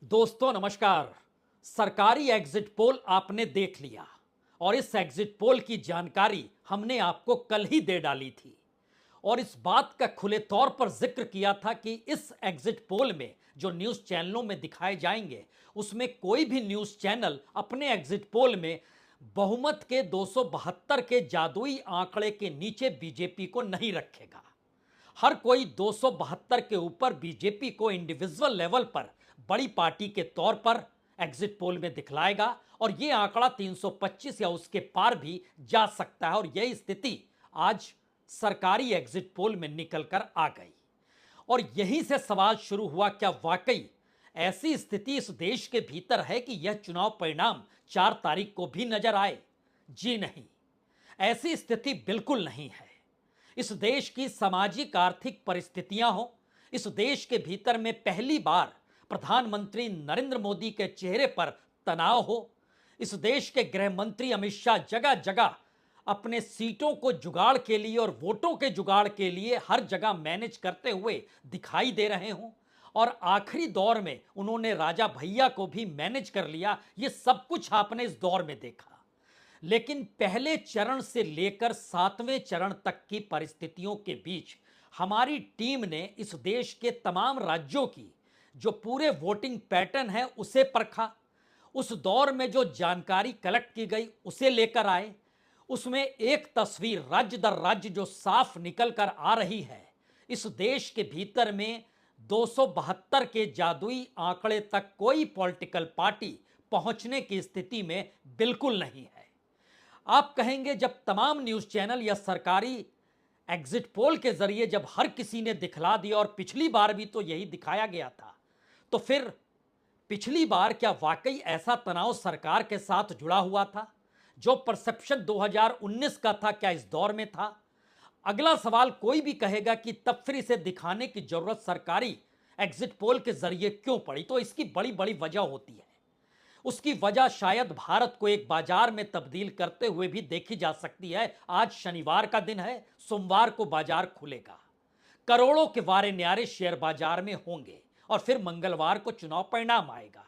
दोस्तों नमस्कार। सरकारी एग्जिट पोल आपने देख लिया और इस एग्जिट पोल की जानकारी हमने आपको कल ही दे डाली थी और इस बात का खुले तौर पर जिक्र किया था कि इस एग्जिट पोल में जो न्यूज़ चैनलों में दिखाए जाएंगे उसमें कोई भी न्यूज़ चैनल अपने एग्जिट पोल में बहुमत के 272 के जादुई आंकड़े के नीचे बीजेपी को नहीं रखेगा। हर कोई 272 के ऊपर बीजेपी को इंडिविजुअल लेवल पर बड़ी पार्टी के तौर पर एग्जिट पोल में दिखलाएगा और यह आंकड़ा 325 या उसके पार भी जा सकता है और यही स्थिति आज सरकारी एग्जिट पोल में निकलकर आ गई। और यहीं से सवाल शुरू हुआ, क्या वाकई ऐसी स्थिति इस देश के भीतर है कि यह चुनाव परिणाम 4 तारीख को भी नजर आए? जी नहीं, ऐसी स्थिति बिल्कुल नहीं है। इस देश की सामाजिक आर्थिक परिस्थितियां हो, इस देश के भीतर में पहली बार प्रधानमंत्री नरेंद्र मोदी के चेहरे पर तनाव हो, इस देश के गृह मंत्री अमित शाह जगह जगह अपने सीटों को जुगाड़ के लिए और वोटों के जुगाड़ के लिए हर जगह मैनेज करते हुए दिखाई दे रहे हों और आखिरी दौर में उन्होंने राजा भैया को भी मैनेज कर लिया। ये सब कुछ आपने इस दौर में देखा। लेकिन पहले चरण से लेकर 7वें चरण तक की परिस्थितियों के बीच हमारी टीम ने इस देश के तमाम राज्यों की जो पूरे वोटिंग पैटर्न है उसे परखा, उस दौर में जो जानकारी कलेक्ट की गई उसे लेकर आए। उसमें एक तस्वीर राज्य दर राज्य जो साफ निकल कर आ रही है, इस देश के भीतर में 272 के जादुई आंकड़े तक कोई पॉलिटिकल पार्टी पहुंचने की स्थिति में बिल्कुल नहीं है। आप कहेंगे जब तमाम न्यूज़ चैनल या सरकारी एग्जिट पोल के जरिए जब हर किसी ने दिखला दिया और पिछली बार भी तो यही दिखाया गया था, तो फिर पिछली बार क्या वाकई ऐसा तनाव सरकार के साथ जुड़ा हुआ था? जो परसेप्शन 2019 का था क्या इस दौर में था? अगला सवाल कोई भी कहेगा कि तब फिर इसे दिखाने की जरूरत सरकारी एग्जिट पोल के जरिए क्यों पड़ी? तो इसकी बड़ी बड़ी वजह होती है। उसकी वजह शायद भारत को एक बाजार में तब्दील करते हुए भी देखी जा सकती है। आज शनिवार का दिन है, सोमवार को बाजार खुलेगा, करोड़ों के वारे न्यारे शेयर बाजार में होंगे और फिर मंगलवार को चुनाव परिणाम आएगा।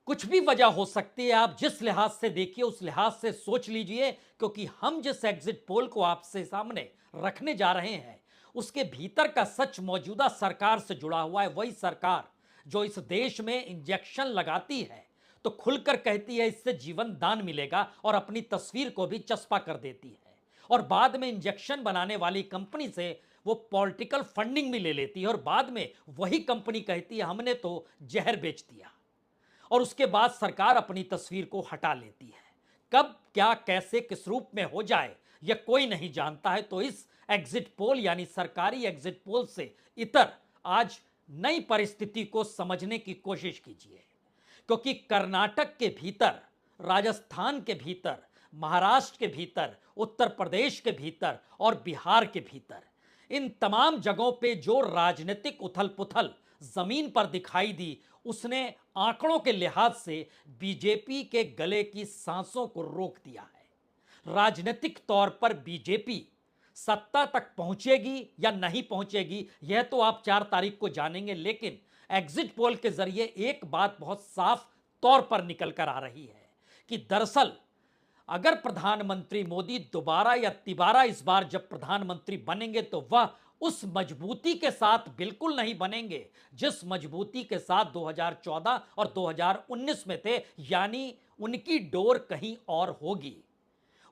कुछ भी वजह हो सकती है, आप जिस लिहाज से देखिए उस लिहाज से सोच लीजिए, क्योंकि हम जिस एग्जिट पोल को आपसे सामने रखने जा रहे हैं उसके भीतर का सच मौजूदा सरकार से जुड़ा हुआ है। वही सरकार जो इस देश में इंजेक्शन लगाती है तो खुलकर कहती है इससे जीवन दान मिलेगा और अपनी तस्वीर को भी चस्पा कर देती है और बाद में इंजेक्शन बनाने वाली कंपनी से वो पॉलिटिकल फंडिंग भी ले लेती है और बाद में वही कंपनी कहती है हमने तो जहर बेच दिया और उसके बाद सरकार अपनी तस्वीर को हटा लेती है। कब क्या कैसे किस रूप में हो जाए यह कोई नहीं जानता है। तो इस एग्जिट पोल यानी सरकारी एग्जिट पोल से इतर आज नई परिस्थिति को समझने की कोशिश कीजिए, क्योंकि कर्नाटक के भीतर, राजस्थान के भीतर, महाराष्ट्र के भीतर, उत्तर प्रदेश के भीतर और बिहार के भीतर इन तमाम जगहों पे जो राजनीतिक उथल पुथल जमीन पर दिखाई दी उसने आंकड़ों के लिहाज से बीजेपी के गले की सांसों को रोक दिया है। राजनीतिक तौर पर बीजेपी सत्ता तक पहुंचेगी या नहीं पहुंचेगी यह तो आप 4 तारीख को जानेंगे, लेकिन एग्जिट पोल के जरिए एक बात बहुत साफ तौर पर निकल कर आ रही है कि दरअसल अगर प्रधानमंत्री मोदी दोबारा या तिबारा इस बार जब प्रधानमंत्री बनेंगे तो वह उस मजबूती के साथ बिल्कुल नहीं बनेंगे जिस मजबूती के साथ 2014 और 2019 में थे, यानी उनकी डोर कहीं और होगी।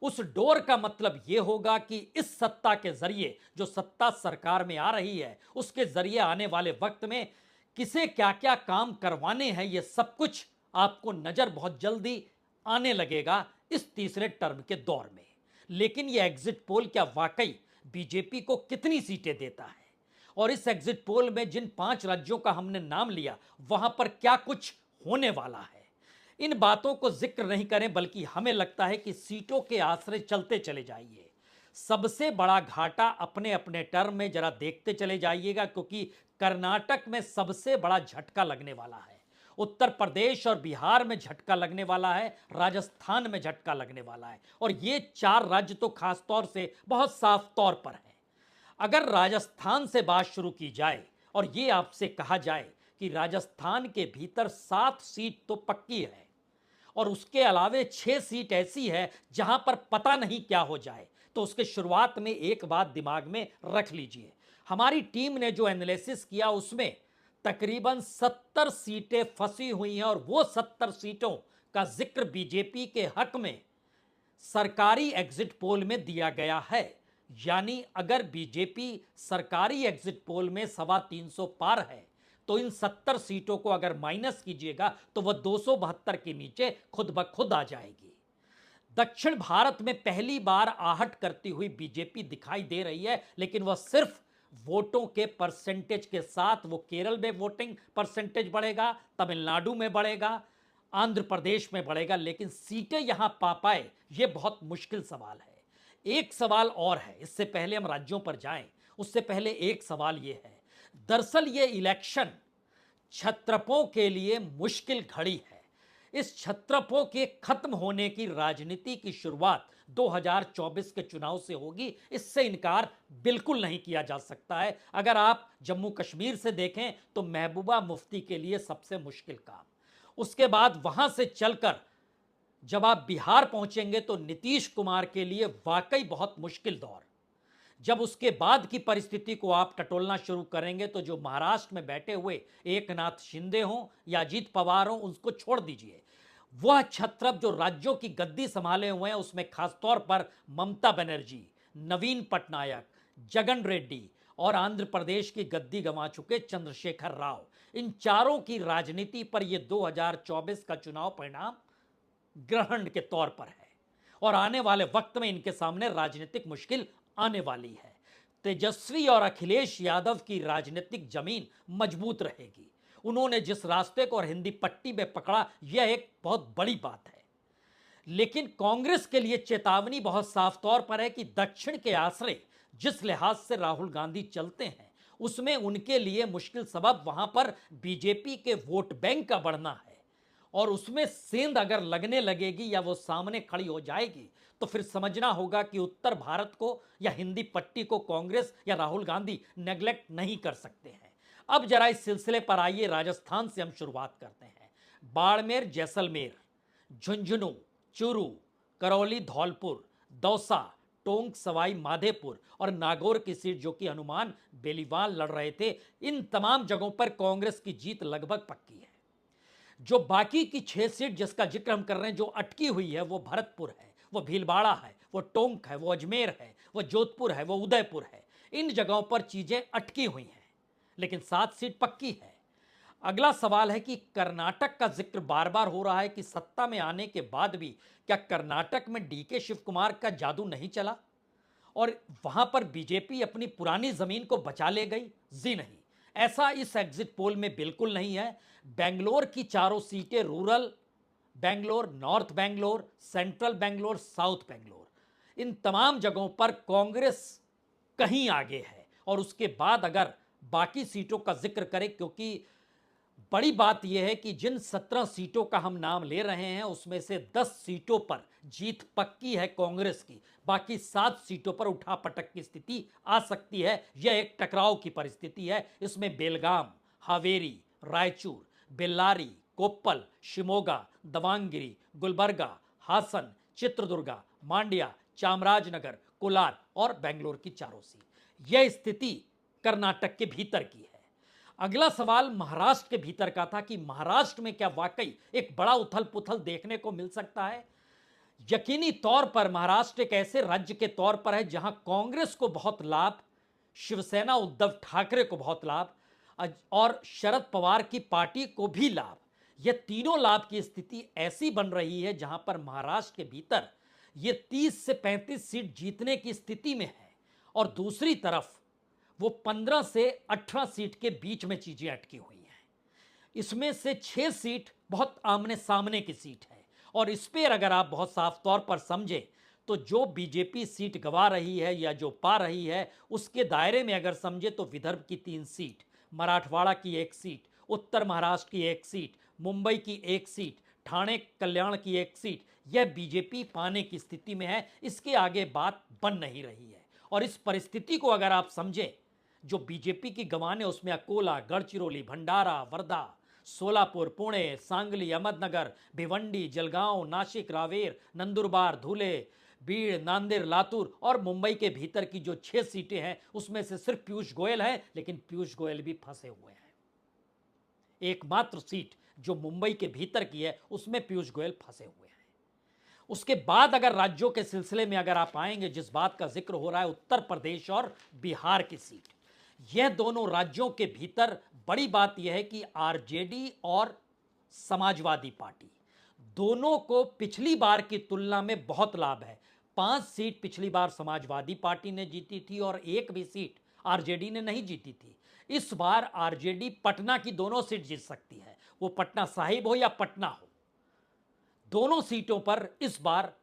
उस डोर का मतलब यह होगा कि इस सत्ता के जरिए जो सत्ता सरकार में आ रही है उसके जरिए आने वाले वक्त में किसे क्या क्या काम करवाने हैं यह सब कुछ आपको नजर बहुत जल्दी आने लगेगा इस तीसरे टर्म के दौर में। लेकिन यह एग्जिट पोल क्या वाकई बीजेपी को कितनी सीटें देता है और इस एग्जिट पोल में जिन 5 राज्यों का हमने नाम लिया वहां पर क्या कुछ होने वाला है, इन बातों को जिक्र नहीं करें बल्कि हमें लगता है कि सीटों के आसरे चलते चले जाइए। सबसे बड़ा घाटा अपने अपने टर्म में जरा देखते चले जाइएगा, क्योंकि कर्नाटक में सबसे बड़ा झटका लगने वाला है, उत्तर प्रदेश और बिहार में झटका लगने वाला है, राजस्थान में झटका लगने वाला है और ये 4 राज्य तो खास तौर से बहुत साफ तौर पर हैं। अगर राजस्थान से बात शुरू की जाए और ये आपसे कहा जाए कि राजस्थान के भीतर 7 सीट तो पक्की है और उसके अलावे 6 सीट ऐसी है जहां पर पता नहीं क्या हो जाए। तो उसके शुरुआत में एक बात दिमाग में रख लीजिए, हमारी टीम ने जो एनालिसिस किया उसमें तकरीबन 70 सीटें फंसी हुई हैं और वो 70 सीटों का जिक्र बीजेपी के हक में सरकारी एग्जिट पोल में दिया गया है। यानी अगर बीजेपी सरकारी एग्जिट पोल में 325 पार है तो इन 70 सीटों को अगर माइनस कीजिएगा तो वह 272 के नीचे खुद ब खुद आ जाएगी। दक्षिण भारत में पहली बार आहट करती हुई बीजेपी दिखाई दे रही है, लेकिन वह सिर्फ वोटों के परसेंटेज के साथ। वो केरल में वोटिंग परसेंटेज बढ़ेगा, तमिलनाडु में बढ़ेगा, आंध्र प्रदेश में बढ़ेगा, लेकिन सीटें यहां पा पाए यह बहुत मुश्किल सवाल है। एक सवाल और है, इससे पहले हम राज्यों पर जाएं, उससे पहले एक सवाल यह है, दरअसल यह इलेक्शन क्षत्रपों के लिए मुश्किल घड़ी है। इस क्षत्रपों के खत्म होने की राजनीति की शुरुआत 2024 के चुनाव से होगी, इससे इनकार बिल्कुल नहीं किया जा सकता है। अगर आप जम्मू कश्मीर से देखें तो महबूबा मुफ्ती के लिए सबसे मुश्किल काम, उसके बाद वहां से चलकर जब आप बिहार पहुंचेंगे तो नीतीश कुमार के लिए वाकई बहुत मुश्किल दौर। जब उसके बाद की परिस्थिति को आप टटोलना शुरू करेंगे तो जो महाराष्ट्र में बैठे हुए एकनाथ शिंदे हों या अजीत पवार हों, उसको छोड़ दीजिए। वह क्षत्रप जो राज्यों की गद्दी संभाले हुए हैं, उसमें खासतौर पर ममता बनर्जी, नवीन पटनायक, जगन रेड्डी और आंध्र प्रदेश की गद्दी गंवा चुके चंद्रशेखर राव, इन चारों की राजनीति पर यह 2024 का चुनाव परिणाम ग्रहण के तौर पर है और आने वाले वक्त में इनके सामने राजनीतिक मुश्किल आने वाली है। तेजस्वी और अखिलेश यादव की राजनीतिक जमीन मजबूत रहेगी। उन्होंने जिस रास्ते को और हिंदी पट्टी में पकड़ा, यह एक बहुत बड़ी बात है। लेकिन कांग्रेस के लिए चेतावनी बहुत साफ तौर पर है कि दक्षिण के आश्रय जिस लिहाज से राहुल गांधी चलते हैं, उसमें उनके लिए मुश्किल सबब वहां पर बीजेपी के वोट बैंक का बढ़ना है और उसमें सेंध अगर लगने लगेगी या वो सामने खड़ी हो जाएगी तो फिर समझना होगा कि उत्तर भारत को या हिंदी पट्टी को कांग्रेस या राहुल गांधी नेग्लेक्ट नहीं कर सकते हैं। अब जरा इस सिलसिले पर आइए, राजस्थान से हम शुरुआत करते हैं। बाड़मेर, जैसलमेर, झुंझुनू, चूरू, करौली, धौलपुर, दौसा, टोंक, सवाई माधेपुर और नागौर की सीट जो कि हनुमान बेलीवाल लड़ रहे थे, इन तमाम जगहों पर कांग्रेस की जीत लगभग पक्की है। जो बाकी की 6 सीट जिसका जिक्र हम कर रहे हैं, जो अटकी हुई है, वो भरतपुर है, वो भीलवाड़ा है, वो टोंक है, वो अजमेर है, वो जोधपुर है, वो उदयपुर है। इन जगहों पर चीजें अटकी हुई हैं, लेकिन 7 सीट पक्की है। अगला सवाल है कि कर्नाटक का जिक्र बार बार हो रहा है कि सत्ता में आने के बाद भी क्या कर्नाटक में डीके शिव कुमार का जादू नहीं चला और वहां पर बीजेपी अपनी पुरानी जमीन को बचा ले गई? जी नहीं, ऐसा इस एग्जिट पोल में बिल्कुल नहीं है। बेंगलोर की चारों सीटें, rural Bangalore, north Bangalore, central Bangalore, south Bangalore, इन तमाम जगहों पर कांग्रेस कहीं आगे है। और उसके बाद अगर बाकी सीटों का जिक्र करें, क्योंकि बड़ी बात यह है कि जिन 17 सीटों का हम नाम ले रहे हैं उसमें से 10 सीटों पर जीत पक्की है कांग्रेस की, बाकी 7 सीटों पर उठापटक की स्थिति आ सकती है। यह एक टकराव की परिस्थिति है। इसमें बेलगाम, हावेरी, रायचूर, बेल्लारी, कोप्पल, शिमोगा, दवांगिरी, गुलबर्गा, हासन, चित्रदुर्गा, मांड्या, चामराजनगर, कोलार और बेंगलोर की चारों सीट। यह स्थिति कर्नाटक के भीतर की है। अगला सवाल महाराष्ट्र के भीतर का था कि महाराष्ट्र में क्या वाकई एक बड़ा उथल पुथल देखने को मिल सकता है? यकीनी तौर पर महाराष्ट्र एक ऐसे राज्य के तौर पर है जहां कांग्रेस को बहुत लाभ, शिवसेना उद्धव ठाकरे को बहुत लाभ और शरद पवार की पार्टी को भी लाभ। यह तीनों लाभ की स्थिति ऐसी बन रही है जहां पर महाराष्ट्र के भीतर यह 30 से 35 सीट जीतने की स्थिति में है और दूसरी तरफ वो 15 से 18 सीट के बीच में चीजें अटकी हुई हैं। इसमें से 6 सीट बहुत आमने सामने की सीट है और इस पर अगर आप बहुत साफ तौर पर समझें तो जो बीजेपी सीट गंवा रही है या जो पा रही है उसके दायरे में अगर समझे तो विदर्भ की 3 सीट, मराठवाड़ा की 1 सीट, उत्तर महाराष्ट्र की 1 सीट, मुंबई की 1 सीट, ठाणे कल्याण की 1 सीट, यह बीजेपी पाने की स्थिति में है। इसके आगे बात बन नहीं रही है और इस परिस्थिति को अगर आप समझें, जो बीजेपी की गंवान है उसमें अकोला, गढ़चिरौली, भंडारा, वर्धा, सोलापुर, पुणे, सांगली, अहमदनगर, भिवंडी, जलगांव, नासिक, रावेर, नंदुरबार, धुले, बीड़, नांदेड़, लातूर और मुंबई के भीतर की जो 6 सीटें हैं उसमें से सिर्फ पीयूष गोयल है, लेकिन पीयूष गोयल भी फंसे हुए हैं। एकमात्र सीट जो मुंबई के भीतर की है उसमें पीयूष गोयल फंसे हुए हैं। उसके बाद अगर राज्यों के सिलसिले में अगर आप आएंगे, जिस बात का जिक्र हो रहा है उत्तर प्रदेश और बिहार की सीट, यह दोनों राज्यों के भीतर बड़ी बात यह है कि आरजेडी और समाजवादी पार्टी दोनों को पिछली बार की तुलना में बहुत लाभ है। 5 सीट पिछली बार समाजवादी पार्टी ने जीती थी और एक भी सीट आरजेडी ने नहीं जीती थी। इस बार आरजेडी पटना की दोनों सीट जीत सकती है, वो पटना साहिब हो या पटना हो, दोनों सीटों पर इस बार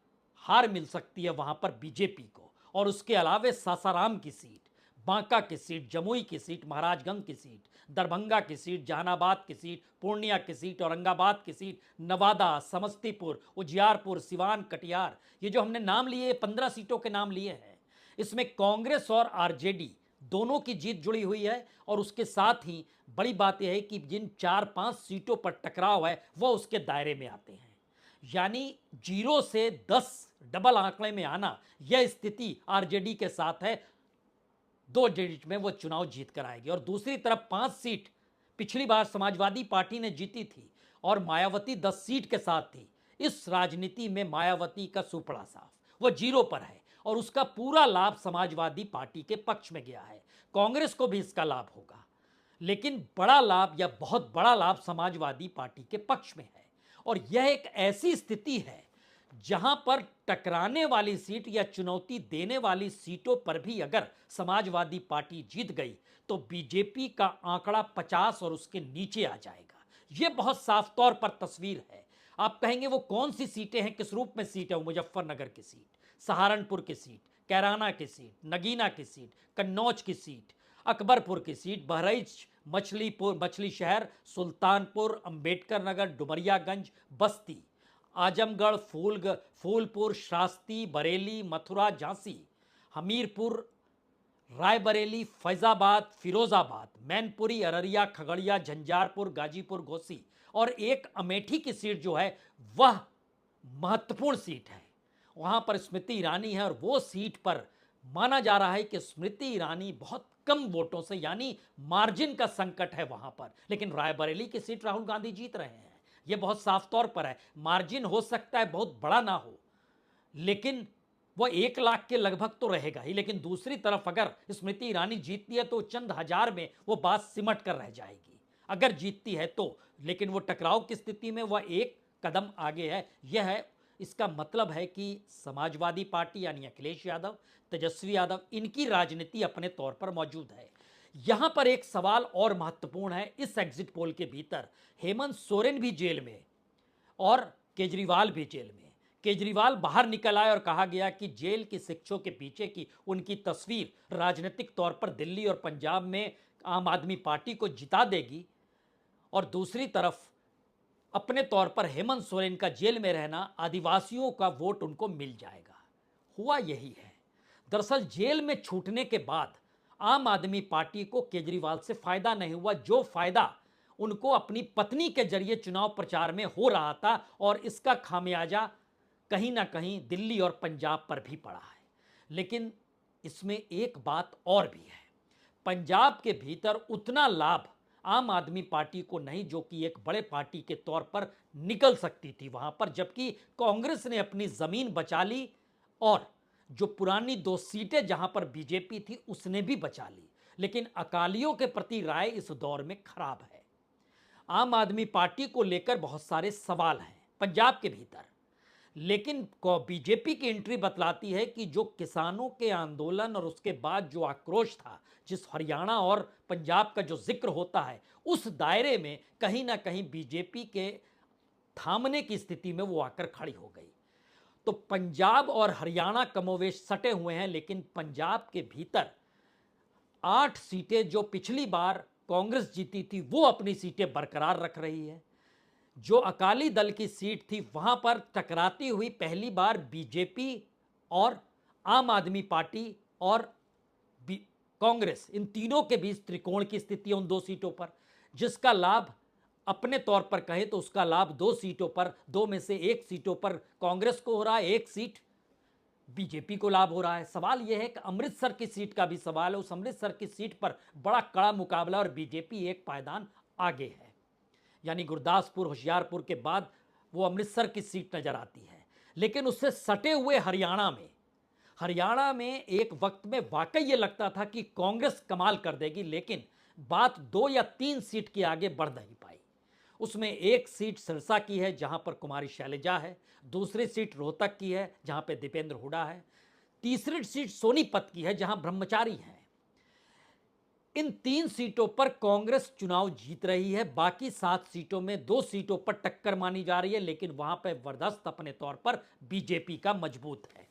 हार मिल सकती है वहां पर बीजेपी को। और उसके अलावे सासाराम की सीट, बांका की सीट, जमुई की सीट, महाराजगंज की सीट, दरभंगा की सीट, जहानाबाद की सीट, पूर्णिया की सीट, औरंगाबाद की सीट, नवादा, समस्तीपुर, उजियारपुर, सिवान, कटिहार, ये जो हमने नाम लिए 15 सीटों के नाम लिए हैं, इसमें कांग्रेस और आरजेडी दोनों की जीत जुड़ी हुई है। और उसके साथ ही बड़ी बात यह है कि जिन 4-5 सीटों पर टकराव है वह उसके दायरे में आते हैं, यानी 0 से 10 डबल आंकड़े में आना, यह स्थिति आरजेडी के साथ है। 2 डिजिट में वो चुनाव जीत कर आएगी। और दूसरी तरफ 5 सीट पिछली बार समाजवादी पार्टी ने जीती थी और मायावती 10 सीट के साथ थी। इस राजनीति में मायावती का सुपड़ा साफ, वो 0 पर है और उसका पूरा लाभ समाजवादी पार्टी के पक्ष में गया है। कांग्रेस को भी इसका लाभ होगा, लेकिन बड़ा लाभ या बहुत बड़ा लाभ समाजवादी पार्टी के पक्ष में है। और यह एक ऐसी स्थिति है जहां पर टकराने वाली सीट या चुनौती देने वाली सीटों पर भी अगर समाजवादी पार्टी जीत गई तो बीजेपी का आंकड़ा 50 और उसके नीचे आ जाएगा। यह बहुत साफ तौर पर तस्वीर है। आप कहेंगे वो कौन सी सीटें हैं, किस रूप में सीट है? वो मुजफ्फरनगर की सीट, सहारनपुर की सीट, कैराना की सीट, नगीना की सीट, कन्नौज की सीट, अकबरपुर की सीट, बहराइच, मछली शहर, सुल्तानपुर, अंबेडकर नगर, डुमरियागंज, बस्ती, आजमगढ़, फूलपुर, शास्त्री, बरेली, मथुरा, झांसी, हमीरपुर, रायबरेली, फैजाबाद, फिरोजाबाद, मैनपुरी, अररिया, खगड़िया, झंझारपुर, गाजीपुर, घोसी और एक अमेठी की सीट जो है वह महत्वपूर्ण सीट है। वहां पर स्मृति ईरानी है और वो सीट पर माना जा रहा है कि स्मृति ईरानी बहुत कम वोटों से, यानी मार्जिन का संकट है वहां पर, लेकिन रायबरेली की सीट राहुल गांधी जीत रहे हैं। यह बहुत साफ तौर पर है। मार्जिन हो सकता है बहुत बड़ा ना हो, लेकिन वह 1 लाख के लगभग तो रहेगा ही। लेकिन दूसरी तरफ अगर स्मृति ईरानी जीतती है तो चंद हजार में वो बात सिमट कर रह जाएगी, अगर जीतती है तो। लेकिन वो टकराव की स्थिति में वह एक कदम आगे है। यह है, इसका मतलब है कि समाजवादी पार्टी यानी अखिलेश यादव, तेजस्वी यादव, इनकी राजनीति अपने तौर पर मौजूद है। यहां पर एक सवाल और महत्वपूर्ण है। इस एग्जिट पोल के भीतर हेमंत सोरेन भी जेल में और केजरीवाल भी जेल में। केजरीवाल बाहर निकल आए और कहा गया कि जेल की शिक्षों के पीछे की उनकी तस्वीर राजनीतिक तौर पर दिल्ली और पंजाब में आम आदमी पार्टी को जिता देगी, और दूसरी तरफ अपने तौर पर हेमंत सोरेन का जेल में रहना, आदिवासियों का वोट उनको मिल जाएगा। हुआ यही है। दरअसल जेल में छूटने के बाद आम आदमी पार्टी को केजरीवाल से फायदा नहीं हुआ, जो फायदा उनको अपनी पत्नी के जरिए चुनाव प्रचार में हो रहा था, और इसका खामियाजा कहीं ना कहीं दिल्ली और पंजाब पर भी पड़ा है। लेकिन इसमें एक बात और भी है, पंजाब के भीतर उतना लाभ आम आदमी पार्टी को नहीं जो कि एक बड़े पार्टी के तौर पर निकल सकती थी वहां पर, जबकि कांग्रेस ने अपनी जमीन बचा ली और जो पुरानी 2 सीटें जहां पर बीजेपी थी उसने भी बचा ली। लेकिन अकालियों के प्रति राय इस दौर में खराब है। आम आदमी पार्टी को लेकर बहुत सारे सवाल हैं पंजाब के भीतर, लेकिन बीजेपी की एंट्री बतलाती है कि जो किसानों के आंदोलन और उसके बाद जो आक्रोश था, जिस हरियाणा और पंजाब का जो जिक्र होता है, उस दायरे में कहीं ना कहीं बीजेपी के थामने की स्थिति में वो आकर खड़ी हो गई। तो पंजाब और हरियाणा कमोवेश सटे हुए हैं, लेकिन पंजाब के भीतर 8 सीटें जो पिछली बार कांग्रेस जीती थी वो अपनी सीटें बरकरार रख रही है। जो अकाली दल की सीट थी वहां पर टकराती हुई पहली बार बीजेपी और आम आदमी पार्टी और कांग्रेस, इन तीनों के बीच त्रिकोण की स्थिति है उन 2 सीटों पर, जिसका लाभ अपने तौर पर कहें तो उसका लाभ 2 सीटों पर, 2 में से 1 सीटों पर कांग्रेस को हो रहा है, 1 सीट बीजेपी को लाभ हो रहा है। सवाल यह है कि अमृतसर की सीट का भी सवाल है। उस अमृतसर की सीट पर बड़ा कड़ा मुकाबला और बीजेपी एक पायदान आगे है, यानी गुरदासपुर, होशियारपुर के बाद वो अमृतसर की सीट नजर आती है। लेकिन उससे सटे हुए हरियाणा में एक वक्त में वाकई ये लगता था कि कांग्रेस कमाल कर देगी, लेकिन बात 2 या 3 सीट के आगे बढ़ नहीं पाई। उसमें एक सीट सिरसा की है जहां पर कुमारी शैलजा है, दूसरी सीट रोहतक की है जहां पर दीपेंद्र हुड्डा है, तीसरी सीट सोनीपत की है जहां ब्रह्मचारी हैं। इन 3 सीटों पर कांग्रेस चुनाव जीत रही है। बाकी 7 सीटों में 2 सीटों पर टक्कर मानी जा रही है, लेकिन वहां पर वरदस्त अपने तौर पर बीजेपी का मजबूत है।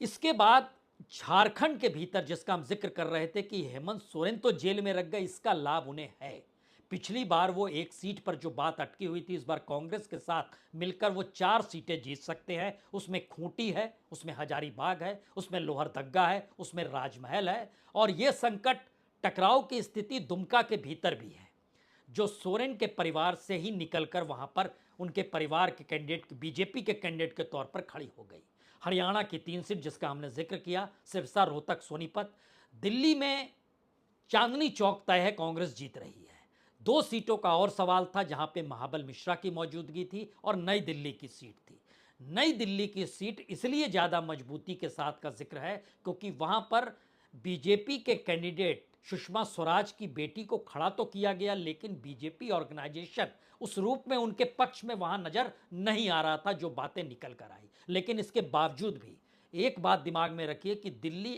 इसके बाद झारखंड के भीतर जिसका हम जिक्र कर रहे थे कि हेमंत सोरेन तो जेल में रख गए, इसका लाभ उन्हें है। पिछली बार वो एक सीट पर जो बात अटकी हुई थी, इस बार कांग्रेस के साथ मिलकर वो 4 सीटें जीत सकते हैं। उसमें खूंटी है, उसमें हजारीबाग है, उसमें लोहरदग्गा है, उसमें राजमहल है। और ये संकट, टकराव की स्थिति दुमका के भीतर भी है, जो सोरेन के परिवार से ही निकलकर वहां पर उनके परिवार के कैंडिडेट, बीजेपी के कैंडिडेट के तौर पर खड़ी हो गई। हरियाणा की 3 सीट जिसका हमने जिक्र किया, सिरसा, रोहतक, सोनीपत। दिल्ली में चांदनी चौक तय है, कांग्रेस जीत रही है। 2 सीटों का और सवाल था जहां पे महाबल मिश्रा की मौजूदगी थी और नई दिल्ली की सीट थी। नई दिल्ली की सीट इसलिए ज्यादा मजबूती के साथ का जिक्र है क्योंकि वहां पर बीजेपी के कैंडिडेट सुषमा स्वराज की बेटी को खड़ा तो किया गया, लेकिन बीजेपी ऑर्गेनाइजेशन उस रूप में उनके पक्ष में वहां नजर नहीं आ रहा था जो बातें निकल कर आई। लेकिन इसके बावजूद भी एक बात दिमाग में रखिए कि दिल्ली